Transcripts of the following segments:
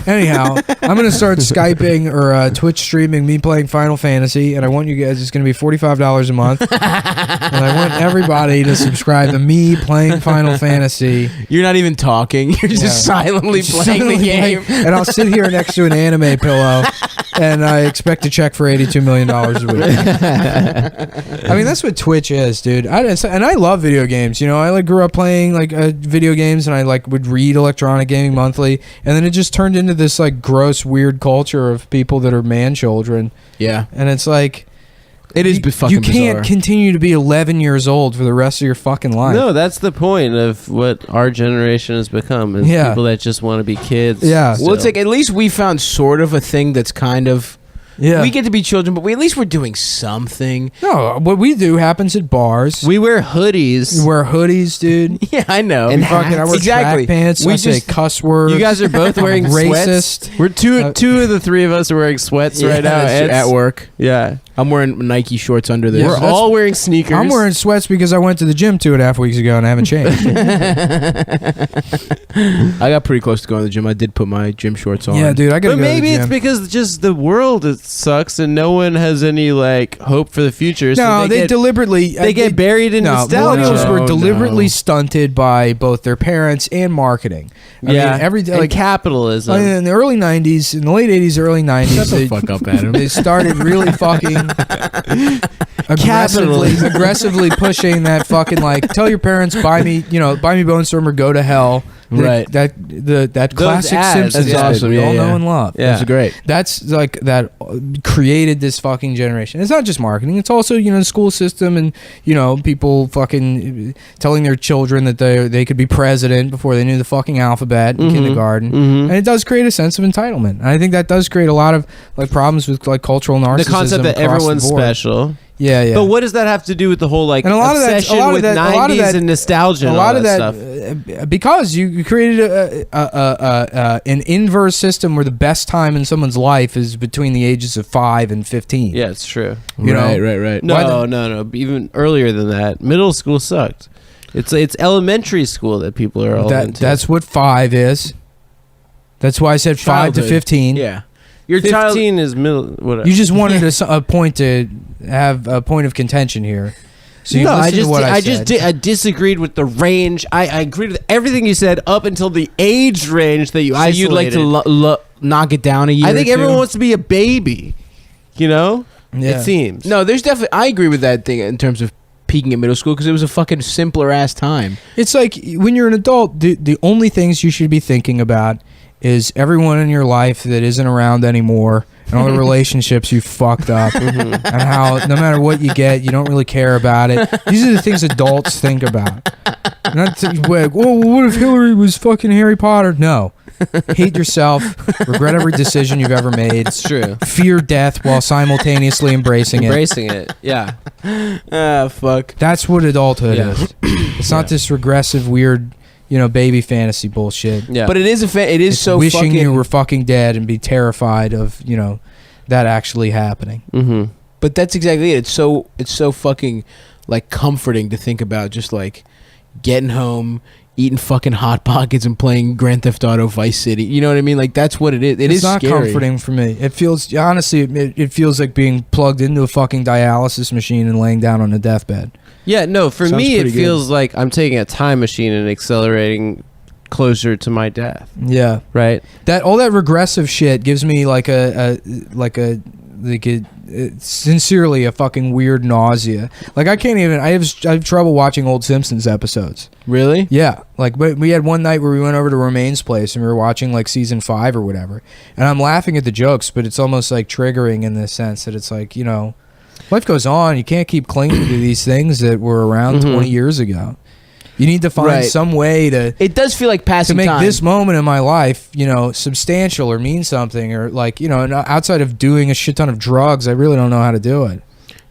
Anyhow, I'm gonna start Skyping or Twitch streaming me playing Final Fantasy, and I want you guys. It's gonna be $45 a month, and I want everybody to subscribe to me playing Final Fantasy. You're not even talking. You're just silently playing the game. And I'll sit here next to an anime pillow, and I expect to check for $82 million a week. I mean, that's what Twitch is, dude. And I love video games. You know, I grew up playing video games, and I would read Electronic Gaming Monthly, and then it just turned into this gross, weird culture of people that are man children. Yeah, and it's like. It is fucking bizarre. You can't continue to be 11 years old for the rest of your fucking life. No, that's the point of what our generation has become. Is people that just want to be kids. Yeah. Well, it's like at least we found sort of a thing that's kind of... Yeah. We get to be children, but at least we're doing something. No, what we do happens at bars. We wear hoodies. You wear hoodies, dude. Yeah, I know. And I wear track pants. I say cuss words. You guys are both wearing racist. Sweats. We're two of the three of us are wearing sweats right now at work. Yeah. I'm wearing Nike shorts under this. We're all wearing sneakers. I'm wearing sweats because I went to the gym 2.5 weeks ago and I haven't changed. I got pretty close to going to the gym. I did put my gym shorts on. Yeah, dude, I gotta But go maybe to the it's gym. because just the world sucks and no one has any hope for the future. No, so they deliberately get buried in nostalgia. Millennials were deliberately stunted by both their parents and marketing. I mean, every day, and capitalism. I mean, in the early 90s, in the late 80s, early 90s, Shut the fuck up, Adam. They started really fucking aggressively pushing that fucking tell your parents buy me Bone Storm or go to hell. Right. That classic ads, Simpsons that's awesome. we all Yeah. know and love. Yeah. That's great. That's that created this fucking generation. It's not just marketing. It's also the school system and people fucking telling their children that they could be president before they knew the fucking alphabet in kindergarten. And it does create a sense of entitlement. And I think that does create a lot of problems with cultural narcissism. The concept that across everyone's the board. special. Yeah. But what does that have to do with the whole and a lot obsession of that, with 90s and nostalgia? A and lot all of that that because you created an inverse system where the best time in someone's life is between the ages of 5 and 15. Yeah, it's true. Right. No. Even earlier than that, middle school sucked. It's elementary school that people are all into. That's what 5 is. That's why I said 5 to 15. Yeah. Your 15 is middle. Whatever. You just wanted a point to have a point of contention here. So you listened to what I said. I disagreed with the range. I agreed with everything you said up until the age range that you isolated. You'd like to knock it down a year. I think or everyone two? wants to be a baby. Yeah. It seems. No, there's definitely. I agree with that thing in terms of peaking at middle school because it was a fucking simpler ass time. It's like when you're an adult, the only things you should be thinking about is everyone in your life that isn't around anymore and all the relationships you fucked up and how no matter what you get, you don't really care about it. These are the things adults think about. Not what if Hillary was fucking Harry Potter? No. Hate yourself. Regret every decision you've ever made. It's true. Fear death while simultaneously embracing it. Yeah. Fuck. That's what adulthood is. It's not this regressive, weird... baby fantasy bullshit. Yeah. But it is It's so wishing fucking... you were fucking dead and be terrified of, that actually happening. Mm-hmm. But that's exactly it. It's so fucking comforting to think about just getting home, eating fucking Hot Pockets and playing Grand Theft Auto Vice City. You know what I mean? That's what it is. It's not scary. comforting for me. It feels, honestly, it feels like being plugged into a fucking dialysis machine and laying down on a deathbed. Yeah, no, for Sounds me it pretty feels like I'm taking a time machine and accelerating closer to my death. Yeah. Right? All that regressive shit gives me sincerely a fucking weird nausea. I can't even I have trouble watching old Simpsons episodes. Really? Yeah. We had one night where we went over to Romaine's place and we were watching season 5 or whatever. And I'm laughing at the jokes, but it's almost triggering in the sense that it's life goes on. You can't keep clinging to these things that were around 20 years ago. You need to find some way to... It does feel like passing to make time. this moment in my life, substantial or mean something or and outside of doing a shit ton of drugs, I really don't know how to do it.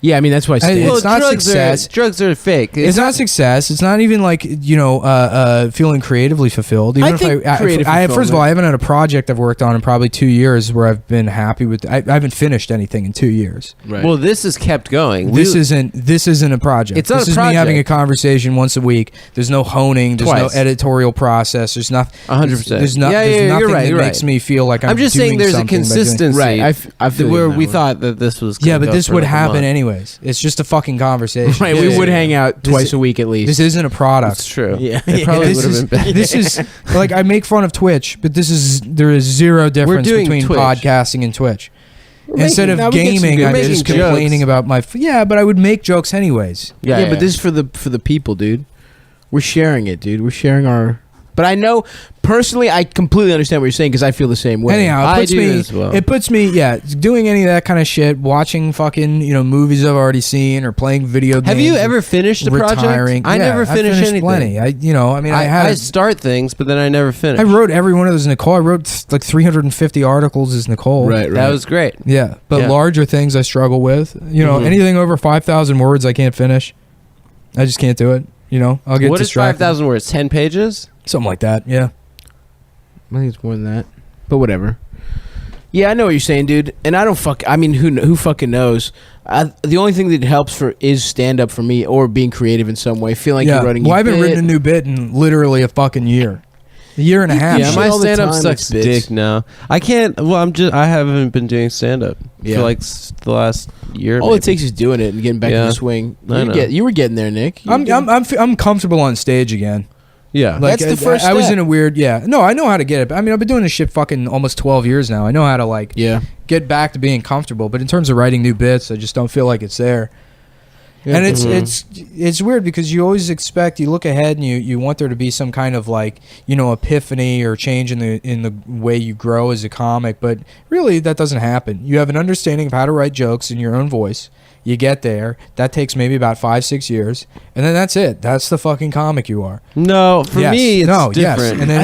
Yeah, I mean that's why. It's not success. Drugs are fake. It's not success. It's not even like feeling creatively fulfilled. Even first of all, I haven't had a project I've worked on in probably 2 years where I've been happy with. I haven't finished anything in 2 years. Right. Well, this has kept going. This isn't a project. It's not this a is project. me having a conversation once a week. There's no honing. There's Twice. no editorial process. There's nothing. 100%. There's nothing that makes me feel like I'm just doing saying there's a something by doing- consistency. Right. I feel where you we now. thought that this was. Yeah, gonna but go this for would like a happen month. anyways. It's just a fucking conversation. Right, we would hang out twice a week at least. This isn't a product. That's true. Yeah. It probably This would have is, been better. this is like I make fun of Twitch, but there is zero difference doing between Twitch. podcasting and Twitch. Instead now of we get some gaming, good- I'm We're just making complaining jokes. about my. Yeah, but I would make jokes anyways. Yeah, but this is for the people, dude. We're sharing it, dude. We're sharing our. But I know personally, I completely understand what you're saying because I feel the same way. Anyhow, I do as well. It puts me, doing any of that kind of shit, watching fucking movies I've already seen or playing video games. Have you ever finished a retiring. project? I never I've finish finished anything. Plenty. I start things, but then I never finish. I wrote every one of those Nicole. I wrote like 350 articles as Nicole. Right. That was great. Yeah, but Yeah. larger things I struggle with. Mhm. Anything over 5,000 words I can't finish. I just can't do it. I'll get What is distracted. 5,000 words? 10 pages? Something like that. Yeah. I think it's more than that, but whatever. Yeah, I know what you're saying, dude. And I don't I mean, who fucking knows? The only thing that helps is stand up for me or being creative in some way. Feeling like you're running. Well, I haven't written a new bit in literally a fucking year. A year and a half. Yeah, shit my all the stand up time sucks with bits. dick now. I can't. Well, I haven't been doing stand up Yeah. for like the last year. All maybe. it takes is doing it and getting back Yeah. in the swing. I know. You were getting there, Nick. I'm comfortable on stage again. Yeah. Like, That's the first I was step. in a weird. Yeah. No, I know how to get it. I mean, I've been doing this shit fucking almost 12 years now. I know how to Yeah. get back to being comfortable. But in terms of writing new bits, I just don't feel like it's there. And it's weird because you always you look ahead and you want there to be some kind of epiphany or change in the way you grow as a comic, but really that doesn't happen. You have an understanding of how to write jokes in your own voice. You get there. That takes maybe about 5-6 years, and then that's it. That's the fucking comic you are. No, for me, it's different. And then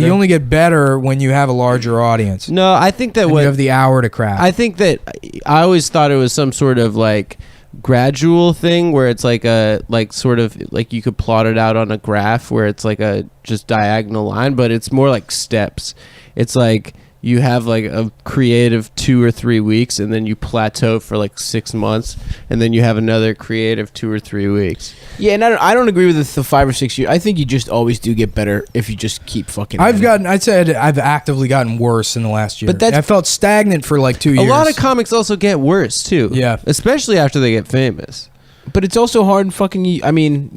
you only get better when you have a larger audience. No, I think that And you have the hour to craft. I think that I always thought it was some sort of like gradual thing where it's like a sort of like you could plot it out on a graph where it's like a just diagonal line, but it's more like steps. It's like you have like a creative 2 or 3 weeks and then you plateau for like 6 months and then you have another creative 2 or 3 weeks. Yeah, and I don't agree with the 5 or 6 years. I think you just always do get better if you just keep fucking. I'd say I've actively gotten worse in the last year. But I felt stagnant for like 2 years. A lot of comics also get worse too. Yeah. Especially after they get famous. But it's also hard and fucking. I mean,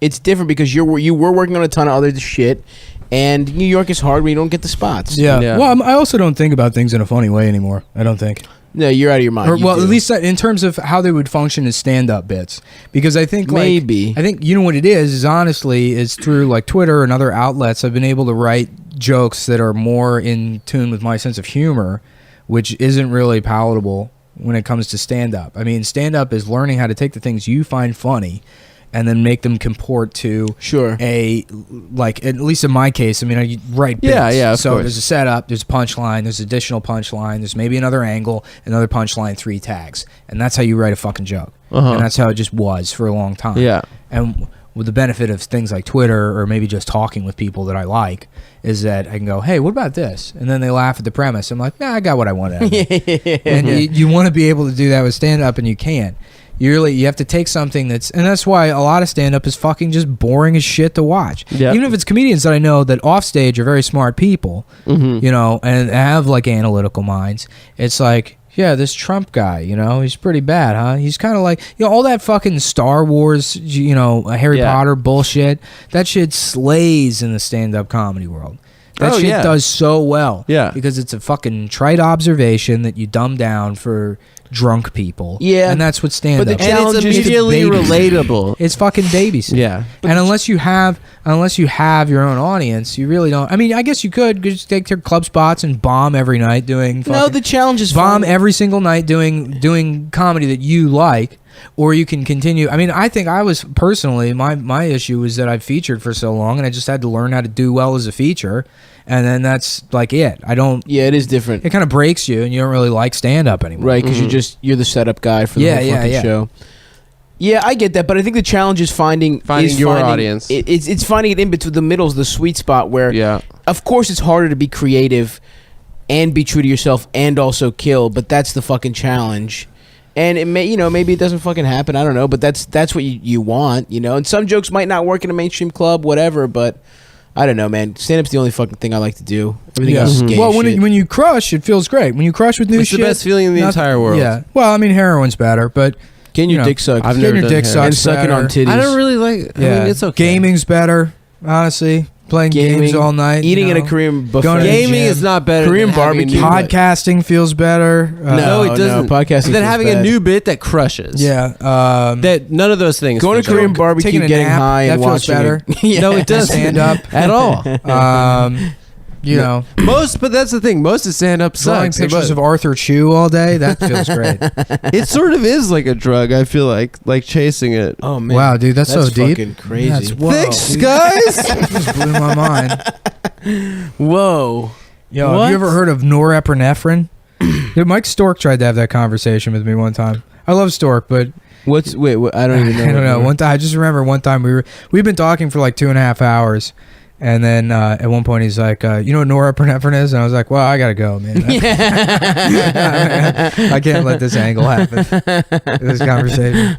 it's different because you were working on a ton of other shit, and New York is hard when you don't get the spots. Yeah. Yeah. Well, I also don't think about things in a funny way anymore. I don't think. No, you're out of your mind. Or, You well, do. at least in terms of how they would function as stand-up bits, because I think Maybe. I think what it is honestly is through like Twitter and other outlets I've been able to write jokes that are more in tune with my sense of humor, which isn't really palatable when it comes to stand-up. I mean, stand-up is learning how to take the things you find funny and then make them comport to Sure. at least in my case, I mean, I write bits. Yeah, of so course. there's a setup, there's a punchline, there's additional punchline, there's maybe another angle, another punchline, 3 tags. And that's how you write a fucking joke. Uh-huh. And that's how it just was for a long time. Yeah. And with the benefit of things like Twitter or maybe just talking with people that I like is that I can go, hey, what about this? And then they laugh at the premise. I'm like, nah, I got what I wanted out of it. And you want to be able to do that with stand-up, and you can't. You have to take something and that's why a lot of stand-up is fucking just boring as shit to watch. Yep. Even if it's comedians that I know that off stage are very smart people, and have like analytical minds. It's like, yeah, this Trump guy, he's pretty bad, huh? He's kind of like, all that fucking Star Wars, Harry Potter bullshit. That shit slays in the stand-up comedy world. That shit does so well. Yeah. Because it's a fucking trite observation that you dumb down for drunk people. Yeah. And that's what stand-up But the is. And it's challenge is immediately babysitting. relatable. It's fucking babysitting. Yeah. And unless you have your own audience, you really don't. I mean, I guess you could just take your club spots and bomb every night doing fucking, No, the challenge is bomb fun. every single night doing comedy that you like, or you can continue. I mean, I think I was personally my issue was that I featured for so long and I just had to learn how to do well as a feature. and then that's like it. I don't. Yeah, it is different. It kind of breaks you, and you don't really like stand up anymore. Right, because you're the setup guy for the whole fucking show. Yeah, I get that, but I think the challenge is finding your audience. It's finding it in between the middle, is the sweet spot where, of course, it's harder to be creative and be true to yourself and also kill, but that's the fucking challenge. And it may, maybe it doesn't fucking happen. I don't know, but that's what you want, And some jokes might not work in a mainstream club, whatever. But I don't know, man. Stand-up's the only fucking thing I like to do. Everything else is gay Well, shit. when you crush, it feels great. When you crush with new It's shit, the best feeling in the entire world. Yeah. Well, I mean, heroin's better, but Getting your dick sucked. I've getting never your done dick heroin. and sucked sucking on better. titties. I don't really like. I mean, it's okay. Gaming's better, honestly. Playing games all night. Eating at a Korean buffet. Going to the Gaming gym. is not better. Korean than having a barbecue. new bit. Podcasting feels better. No, it doesn't. Podcasting. Then feels having bad. a new bit that crushes. Yeah. That none of those things. Going to feel Korean better. barbecue, Taking a getting nap, high, and that feels watching better. it. No, it doesn't. Stand up. at all. But that's the thing. Most of stand up Drawing sucks. pictures of Arthur Chu all day. That feels great. It sort of is like a drug. I feel like chasing it. Oh man! Wow, dude, that's so deep. Fucking crazy. That's, whoa, Thanks, dude. guys. That just blew my mind. Whoa! Yo, What? have you ever heard of norepinephrine? Dude, Mike Stork tried to have that conversation with me one time. I love Stork, but What, I don't even know. I don't know. One time, I just remember one time we've been talking for like 2.5 hours, and then at one point he's like, "You know what norepinephrine is?" And I was like, "Well, I gotta go, man. I can't let this angle happen. This conversation."